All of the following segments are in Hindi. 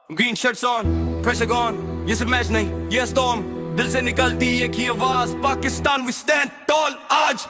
Green shirts on, pressure gone, ये सिर्फ मैच नहीं, ये स्टॉर्म, दिल से निकलती एक ही आवाज, पाकिस्तान वी स्टैंड टॉल आज।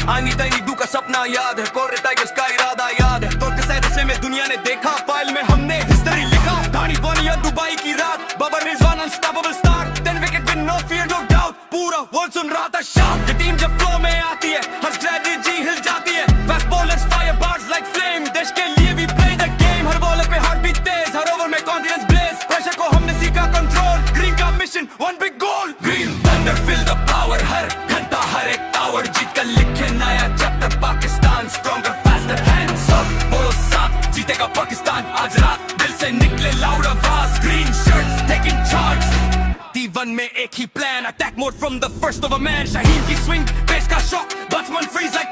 आनी तानी दू का सपना याद है, कोरे टाइगर्स का इरादा याद है, तोड़ के सैदसे में दुनिया ने देखा, फाइल में हमने हिस्ट्री लिखा, दानी बोनी या दुबई की रात, Babar Rizwan unstoppable star, 10 wicket win no fear no doubt, पूरा वर्ल्ड सुन रहा था शाउट। ये टीम जब फ्लो में आती है, हर स्ट्रेटजी हिल जाती है, fast bowlers fire birds like flame, देश के लिए भी प्ले द गेम, हर बॉलर पे हार्ट बीट तेज, हर ओवर में कॉन्फिडेंस ब्लेज, प्रेशर को हमने सीखा कंट्रोल, ग्रीन का mission one big goal, green thunder feel the power, हर घंटा हर एक टावर जीत कर लिखे नया chapter, Pakistan stronger faster, hands up बोलो साथ, जीतेगा पाकिस्तान आज रात, दिल से निकले लाउड आवाज, green shirts taking charge, D1 में एक ही plan, attack mode from the first of a man, Shaheen की स्विंग, पेस का शॉट, बैट्समैन फ्रीज लाइक